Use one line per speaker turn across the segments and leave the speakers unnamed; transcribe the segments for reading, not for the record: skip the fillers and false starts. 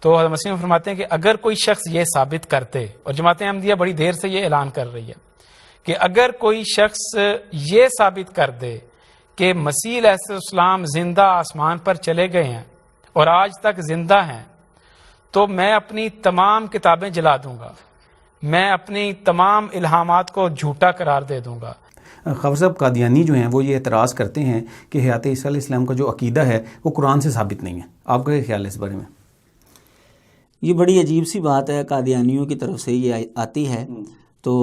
تو حضرت مسیح فرماتے ہیں کہ اگر کوئی شخص یہ ثابت کرتے، اور جماعت احمدیہ بڑی دیر سے یہ اعلان کر رہی ہے کہ اگر کوئی شخص یہ ثابت کر دے کہ مسیح علیہ السلام زندہ آسمان پر چلے گئے ہیں اور آج تک زندہ ہیں، تو میں اپنی تمام کتابیں جلا دوں گا، میں اپنی تمام الہامات کو جھوٹا قرار دے دوں گا۔
خواجہ صاحب، قادیانی جو ہیں وہ یہ اعتراض کرتے ہیں کہ حیات عیسیٰ علیہ السلام کا جو عقیدہ ہے وہ قرآن سے ثابت نہیں ہے، آپ کا کیا خیال ہے اس بارے میں؟
یہ بڑی عجیب سی بات ہے، قادیانیوں کی طرف سے یہ آتی ہے، تو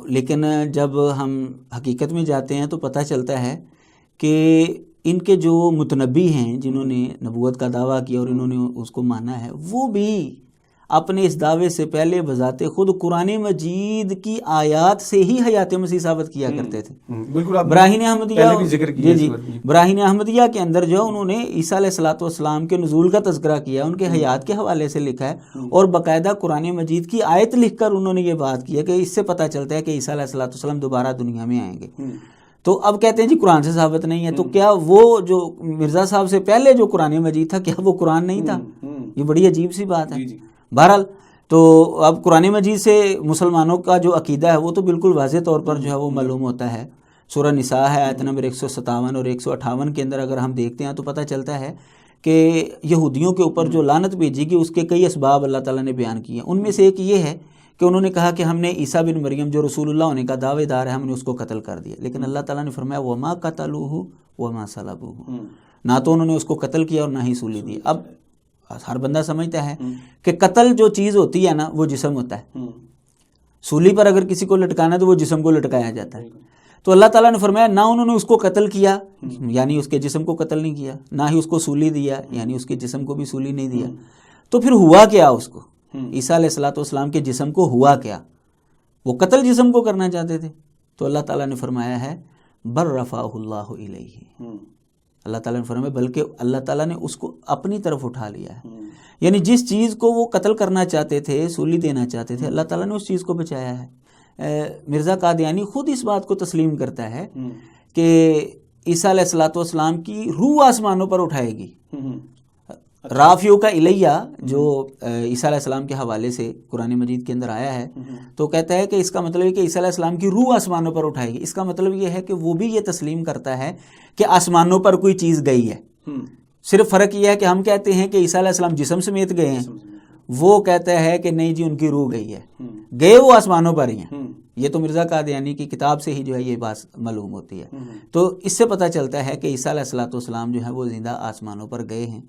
لیکن جب ہم حقیقت میں جاتے ہیں تو پتہ چلتا ہے کہ ان کے جو متنبی ہیں جنہوں نے نبوت کا دعویٰ کیا اور انہوں نے اس کو مانا ہے، وہ بھی اپنے اس دعوے سے پہلے بذات خود قرآن مجید کی آیات سے ہی حیات مسیح ثابت کیا کرتے تھے۔
بالکل،
براہین احمدیہ
بھی ذکر کیا
براہین احمدیہ کے اندر جو انہوں نے عیسیٰ علیہ السلام کے نزول کا تذکرہ کیا، ان کے حیات کے حوالے سے لکھا ہے، اور باقاعدہ قرآن مجید کی آیت لکھ کر انہوں نے یہ بات کی ہے کہ اس سے پتہ چلتا ہے کہ عیسیٰ علیہ السلام دوبارہ دنیا میں آئیں گے۔ تو اب کہتے ہیں جی قرآن سے ثابت نہیں ہے، تو کیا وہ جو مرزا صاحب سے پہلے جو قرآن مجید تھا کیا وہ قرآن نہیں تھا؟ یہ بڑی عجیب سی بات ہے۔ بہرحال تو اب قرآن مجید سے مسلمانوں کا جو عقیدہ ہے وہ تو بالکل واضح طور پر جو ہے وہ معلوم ہوتا ہے۔ سورہ نساء ہے آیت نمبر 157 اور 158 کے اندر اگر ہم دیکھتے ہیں تو پتہ چلتا ہے کہ یہودیوں کے اوپر جو لعنت بھیجی گئی اس کے کئی اسباب اللہ تعالیٰ نے بیان کیے ہیں۔ ان میں سے ایک یہ ہے کہ انہوں نے کہا کہ ہم نے عیسیٰ بن مریم جو رسول اللہ ہونے کا دعوے دار ہے، ہم نے اس کو قتل کر دیا، لیکن اللہ تعالیٰ نے فرمایا وما قتلوہ وما صلبوہ، نہ تو انہوں نے اس کو قتل کیا اور نہ ہی سولی دی۔ اب ہر بندہ سمجھتا ہے کہ قتل جو چیز ہوتی ہے نا وہ جسم ہوتا ہے، سولی پر اگر کسی کو لٹکانا ہے تو وہ جسم کو لٹکایا جاتا ہے۔ تو اللہ تعالیٰ نے فرمایا نہ انہوں نے اس کو قتل کیا، یعنی اس کے جسم کو قتل نہیں کیا، نہ ہی اس کو سولی دیا، یعنی اس کے جسم کو بھی سولی نہیں دیا۔ تو پھر ہوا کیا اس کو؟ عیسیٰ علیہ السلام کے جسم کو ہوا کیا؟ وہ قتل جسم کو کرنا چاہتے تھے، تو اللہ تعالیٰ نے فرمایا ہے بر رفعہ اللہ الیہ، اللہ تعالیٰ نے فرمایا بلکہ اللہ تعالیٰ نے اس کو اپنی طرف اٹھا لیا ہے، یعنی جس چیز کو وہ قتل کرنا چاہتے تھے، سولی دینا چاہتے تھے، اللہ تعالیٰ نے اس چیز کو بچایا ہے۔ مرزا قادیانی خود اس بات کو تسلیم کرتا ہے کہ عیسیٰ علیہ السلام کی روح آسمانوں پر اٹھائے گی۔ رافیو کا الیہ جو عیسیٰ علیہ السلام کے حوالے سے قرآن مجید کے اندر آیا ہے، تو کہتا ہے کہ اس کا مطلب ہے کہ عیسیٰ علیہ السلام کی روح آسمانوں پر اٹھائے گی۔ اس کا مطلب یہ ہے کہ وہ بھی یہ تسلیم کرتا ہے کہ آسمانوں پر کوئی چیز گئی ہے، صرف فرق یہ ہے کہ ہم کہتے ہیں کہ عیسیٰ علیہ السلام جسم سمیت گئے ہیں، وہ کہتا ہے کہ نہیں جی ان کی روح گئی ہے، گئے وہ آسمانوں پر ہی ہیں۔ یہ تو مرزا قادیانی کی کتاب سے ہی جو ہے یہ بات معلوم ہوتی ہے۔ تو اس سے پتہ چلتا ہے کہ عیسیٰ علیہ السلام جو ہے وہ زندہ آسمانوں پر گئے ہیں۔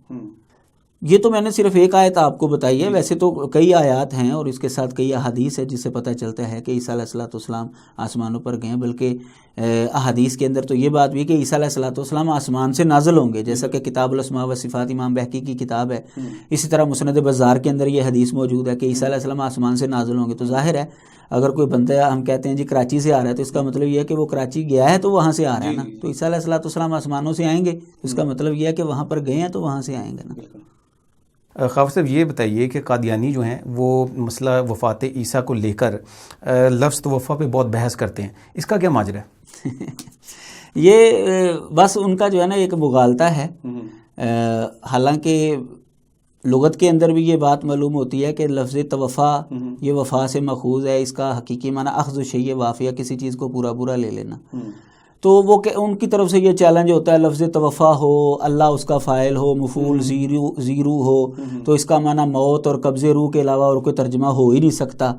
یہ تو میں نے صرف ایک آیت آپ کو بتائی ہے، ویسے تو کئی آیات ہیں اور اس کے ساتھ کئی احادیث ہے جس سے پتہ چلتا ہے کہ عیسیٰ علیہ السلام آسمانوں پر گئے ہیں، بلکہ احادیث کے اندر تو یہ بات بھی کہ عیسیٰ علیہ السلام آسمان سے نازل ہوں گے، جیسا کہ کتاب الاسماء و صفات امام بہقی کی کتاب ہے۔ اسی طرح مسند بزار کے اندر یہ حدیث موجود ہے کہ عیسیٰ علیہ السلام آسمان سے نازل ہوں گے۔ تو ظاہر ہے اگر کوئی بندہ ہم کہتے ہیں جی کراچی سے آ رہا ہے تو اس کا مطلب یہ ہے کہ وہ کراچی گیا ہے تو وہاں سے آ رہا ہے نا، تو عیسیٰ علیہ السلام آسمانوں سے آئیں گے، اس کا مطلب یہ ہے کہ وہاں پر گئے ہیں تو وہاں سے آئیں گے نا۔
خواجہ صاحب یہ بتائیے کہ قادیانی جو ہیں وہ مسئلہ وفات عیسیٰ کو لے کر لفظ توفیٰ پہ بہت بحث کرتے ہیں، اس کا کیا ماجرا ہے؟
یہ بس ان کا جو ہے نا ایک مغالطہ ہے، حالانکہ لغت کے اندر بھی یہ بات معلوم ہوتی ہے کہ لفظ توفیٰ یہ وفا سے ماخوذ ہے، اس کا حقیقی معنی اخذ الشیء وافیہ، کسی چیز کو پورا پورا لے لینا۔ تو وہ ان کی طرف سے یہ چیلنج ہوتا ہے لفظ توفیٰ ہو، اللہ اس کا فاعل ہو، مفعول زیرو ہو، تو اس کا معنی موت اور قبض روح کے علاوہ اور کوئی ترجمہ ہو ہی نہیں سکتا۔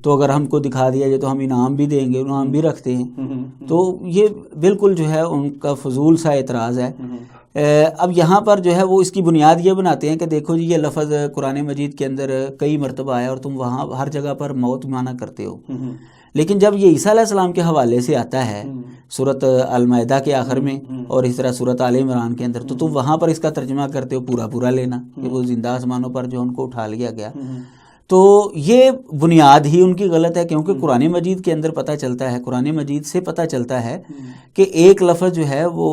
تو اگر ہم کو دکھا دیا جائے تو ہم انعام بھی دیں گے، انعام بھی رکھتے ہیں۔ تو یہ بالکل جو ہے ان کا فضول سا اعتراض ہے۔ اب یہاں پر جو ہے وہ اس کی بنیاد یہ بناتے ہیں کہ دیکھو جی یہ لفظ قرآن مجید کے اندر کئی مرتبہ آیا اور تم وہاں ہر جگہ پر موت مانا کرتے ہو، لیکن جب یہ عیسیٰ علیہ السلام کے حوالے سے آتا ہے سورۃ المائدہ کے آخر میں اور اس طرح سورۃ آل عمران کے اندر، تو تم وہاں پر اس کا ترجمہ کرتے ہو پورا پورا لینا کہ وہ زندہ آسمانوں پر جو ان کو اٹھا لیا گیا۔ تو یہ بنیاد ہی ان کی غلط ہے، کیونکہ قرآن مجید کے اندر پتہ چلتا ہے، قرآن مجید سے پتہ چلتا ہے کہ ایک لفظ جو ہے وہ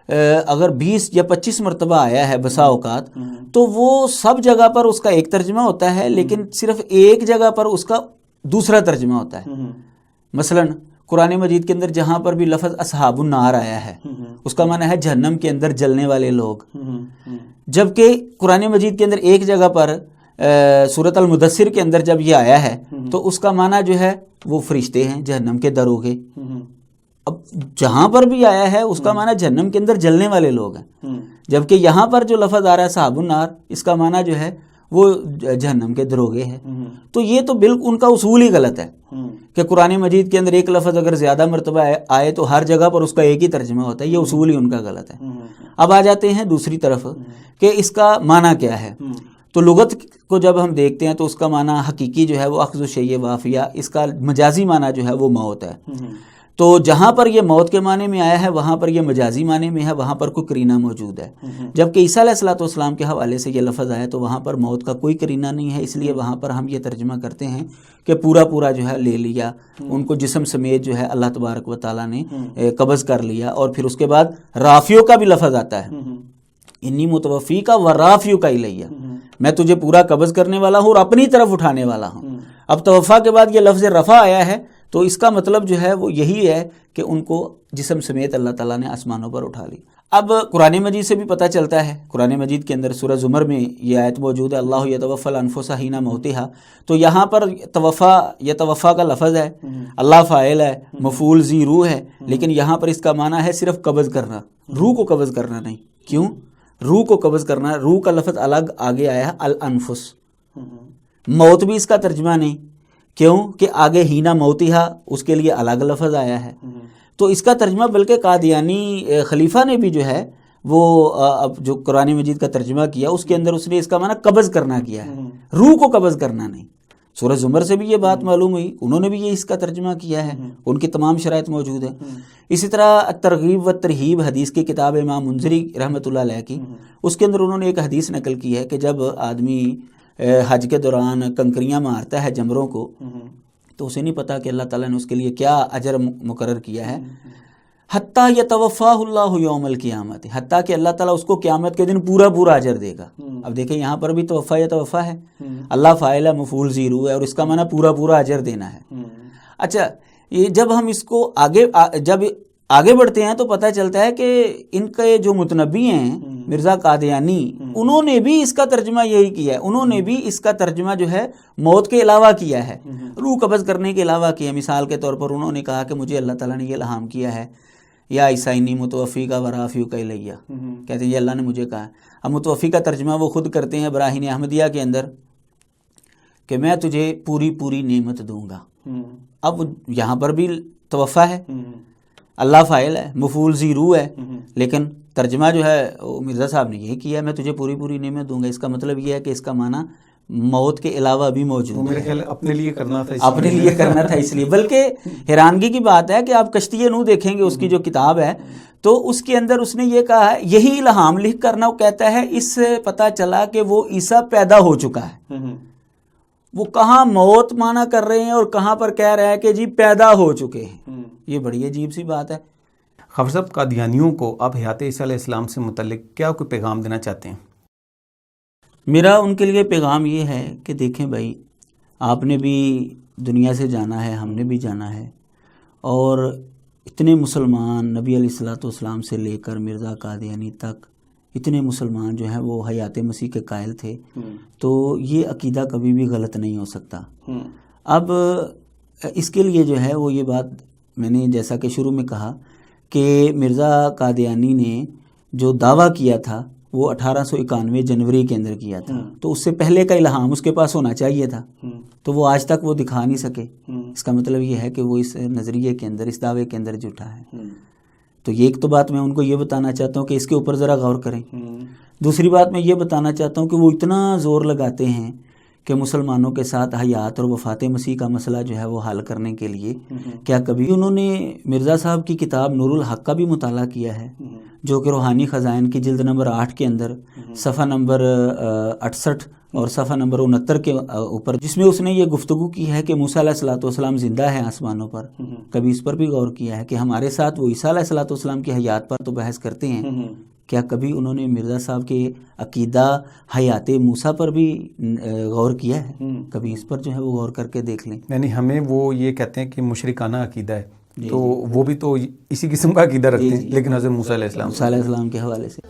اگر 20 یا 25 مرتبہ آیا ہے بسا اوقات، تو وہ سب جگہ پر اس کا ایک ترجمہ ہوتا ہے، لیکن صرف ایک جگہ پر اس کا دوسرا ترجمہ ہوتا ہے۔ مثلا قرآن مجید کے اندر جہاں پر بھی لفظ اصحاب النار آیا ہے اس کا معنی ہے جہنم کے اندر جلنے والے لوگ، جبکہ قرآن مجید کے اندر ایک جگہ پر سورۃ المدثر کے اندر جب یہ آیا ہے تو اس کا معنی جو ہے وہ فرشتے ہیں، جہنم کے دروغے. اب جہاں پر بھی آیا ہے اس کا معنی جہنم کے اندر جلنے والے لوگ ہیں، جبکہ یہاں پر جو لفظ آ رہا ہے صحاب النار، اس کا معنی جو ہے وہ جہنم کے دروغے ہیں. تو یہ تو بالکل ان کا اصول ہی غلط ہے کہ قرآن مجید کے اندر ایک لفظ اگر زیادہ مرتبہ آئے تو ہر جگہ پر اس کا ایک ہی ترجمہ ہوتا ہے. یہ اصول ہی ان کا غلط ہے. اب آ جاتے ہیں دوسری طرف کہ اس کا معنی کیا ہے. تو لغت کو جب ہم دیکھتے ہیں تو اس کا معنی حقیقی جو ہے وہ اخذ الشیء وافیہ، اس کا مجازی معنی جو ہے وہ موت ہے. تو جہاں پر یہ موت کے معنی میں آیا ہے وہاں پر یہ مجازی معنی میں ہے، وہاں پر کوئی قرینہ موجود ہے. جبکہ عیسیٰ علیہ الصلوۃ والسلام کے حوالے سے یہ لفظ آیا تو وہاں پر موت کا کوئی قرینہ نہیں ہے، اس لیے وہاں پر ہم یہ ترجمہ کرتے ہیں کہ پورا جو ہے لے لیا، ان کو جسم سمیت جو ہے اللہ تبارک و تعالیٰ نے قبض کر لیا. اور پھر اس کے بعد رافیو کا بھی لفظ آتا ہے، انی متوفی کا و رافیو کا الیہ، میں تجھے پورا قبض کرنے والا ہوں اور اپنی طرف اٹھانے والا ہوں. اب توفا کے بعد یہ لفظ رفع آیا ہے تو اس کا مطلب جو ہے وہ یہی ہے کہ ان کو جسم سمیت اللہ تعالیٰ نے آسمانوں پر اٹھا لی. اب قرآن مجید سے بھی پتہ چلتا ہے، قرآن مجید کے اندر سورہ زمر میں یہ آیت موجود ہے، اللہ یتوفی الانفس حین موتہا. تو یہاں پر یتوفا کا لفظ ہے، اللہ فاعل ہے، مفعول ذی روح ہے، لیکن یہاں پر اس کا معنی ہے صرف قبض کرنا، روح کو قبض کرنا نہیں. کیوں؟ روح کو قبض کرنا، روح کا لفظ الگ آگے آیا ہے الانفس. موت بھی اس کا ترجمہ نہیں، کیوں کہ آگے ہینا موتیہا اس کے لیے الگ لفظ آیا ہے. تو اس کا ترجمہ بلکہ قادیانی خلیفہ نے بھی جو ہے وہ اب جو قرآن مجید کا ترجمہ کیا اس کے اندر اس نے اس کا معنی قبض کرنا کیا ہے، روح کو قبض کرنا نہیں. سورہ زمر سے بھی یہ بات معلوم ہوئی، انہوں نے بھی یہ اس کا ترجمہ کیا ہے، ان کی تمام شرائط موجود ہیں. اسی طرح ترغیب و ترہیب حدیث کی کتاب امام منذری رحمۃ اللہ علیہ کی، اس کے اندر انہوں نے ایک حدیث نقل کی ہے کہ جب آدمی حج کے دوران کنکریاں مارتا ہے جمروں کو تو اسے نہیں پتا کہ اللہ تعالیٰ نے اس کے لیے کیا اجر مقرر کیا ہے. حتیٰ یتوفاہ اللہ یوم القیامت، حتیٰ کہ اللہ تعالیٰ اس کو قیامت کے دن پورا اجر دے گا. اب دیکھیں یہاں پر بھی توفا ہے، اللہ فاعل ہے، مفعول ذی روح ہے، اور اس کا معنی پورا اجر دینا ہے. اچھا، یہ جب ہم اس کو آگے بڑھتے ہیں تو پتہ چلتا ہے کہ ان کے جو متنبی ہیں مرزا قادیانی، انہوں نے بھی اس کا ترجمہ یہی کیا ہے. انہوں نے بھی اس کا ترجمہ جو ہے موت کے علاوہ کیا ہے، روح قبض کرنے کے علاوہ کیا. مثال کے طور پر انہوں نے کہا کہ مجھے اللہ تعالیٰ نے یہ الہام کیا ہے، یا عیسائی متوفی کا ورافیو کا الیہ، کہتے ہیں یہ اللہ نے مجھے کہا. اب متوفی کا ترجمہ وہ خود کرتے ہیں براہین احمدیہ کے اندر کہ میں تجھے پوری نعمت دوں گا. اب یہاں پر بھی توفا ہے، اللہ فاعل ہے، مفعول ذی روح ہے، لیکن ترجمہ جو ہے مرزا صاحب نے یہ کیا، میں تجھے پوری نعمت دوں گا. اس کا مطلب یہ ہے کہ اس کا معنی موت کے علاوہ بھی موجود ہے.
میرے خیال اپنے لیے کرنا تھا
اس لیے. بلکہ حیرانگی کی بات ہے کہ آپ کشتی نوح دیکھیں گے، اس کی جو کتاب ہے تو اس کے اندر اس نے یہ کہا ہے، یہی الہام لکھ کرنا، وہ کہتا ہے اس سے پتہ چلا کہ وہ عیسیٰ پیدا ہو چکا ہے. وہ کہاں موت مانا کر رہے ہیں اور کہاں پر کہہ رہا ہے کہ جی پیدا ہو چکے ہیں. یہ بڑی عجیب سی بات ہے.
خواجہ صاحب، قادیانیوں کو آپ حیات عیسیٰ علیہ السلام سے متعلق کیا کوئی پیغام دینا چاہتے ہیں؟
میرا ان کے لیے پیغام یہ ہے کہ دیکھیں بھائی، آپ نے بھی دنیا سے جانا ہے، ہم نے بھی جانا ہے، اور اتنے مسلمان نبی علیہ الصلوۃ والسلام سے لے کر مرزا قادیانی تک اتنے مسلمان جو ہیں وہ حیات مسیح کے قائل تھے. تو یہ عقیدہ کبھی بھی غلط نہیں ہو سکتا. اب اس کے لیے جو ہے وہ یہ بات میں نے جیسا کہ شروع میں کہا کہ مرزا قادیانی نے جو دعویٰ کیا تھا وہ 1891 جنوری کے اندر کیا تھا، تو اس سے پہلے کا الہام اس کے پاس ہونا چاہیے تھا، تو وہ آج تک وہ دکھا نہیں سکے. اس کا مطلب یہ ہے کہ وہ اس نظریے کے اندر، اس دعوے کے اندر جھوٹا ہے. تو یہ ایک تو بات میں ان کو یہ بتانا چاہتا ہوں کہ اس کے اوپر ذرا غور کریں. دوسری بات میں یہ بتانا چاہتا ہوں کہ وہ اتنا زور لگاتے ہیں کہ مسلمانوں کے ساتھ حیات اور وفات مسیح کا مسئلہ جو ہے وہ حل کرنے کے لیے، کیا کبھی انہوں نے مرزا صاحب کی کتاب نور الحق کا بھی مطالعہ کیا ہے، جو کہ روحانی خزائن کی جلد نمبر 8 کے اندر صفحہ نمبر 68 اور صفحہ نمبر 69 کے اوپر، جس میں اس نے یہ گفتگو کی ہے کہ موسیٰ علیہ الصلوۃ والسلام زندہ ہے آسمانوں پر. کبھی اس پر بھی غور کیا ہے کہ ہمارے ساتھ وہ عیسیٰ علیہ الصلوۃ والسلام کی حیات پر تو بحث کرتے ہیں، کیا کبھی انہوں نے مرزا صاحب کے عقیدہ حیات موسیٰ پر بھی غور کیا ہے؟ کبھی اس پر جو ہے وہ غور کر کے دیکھ لیں.
یعنی ہمیں وہ یہ کہتے ہیں کہ مشرکانہ عقیدہ ہے، تو وہ بھی تو اسی قسم کا عقیدہ رکھتے ہیں، لیکن حضرت موسیٰ علیہ السلام
کے حوالے سے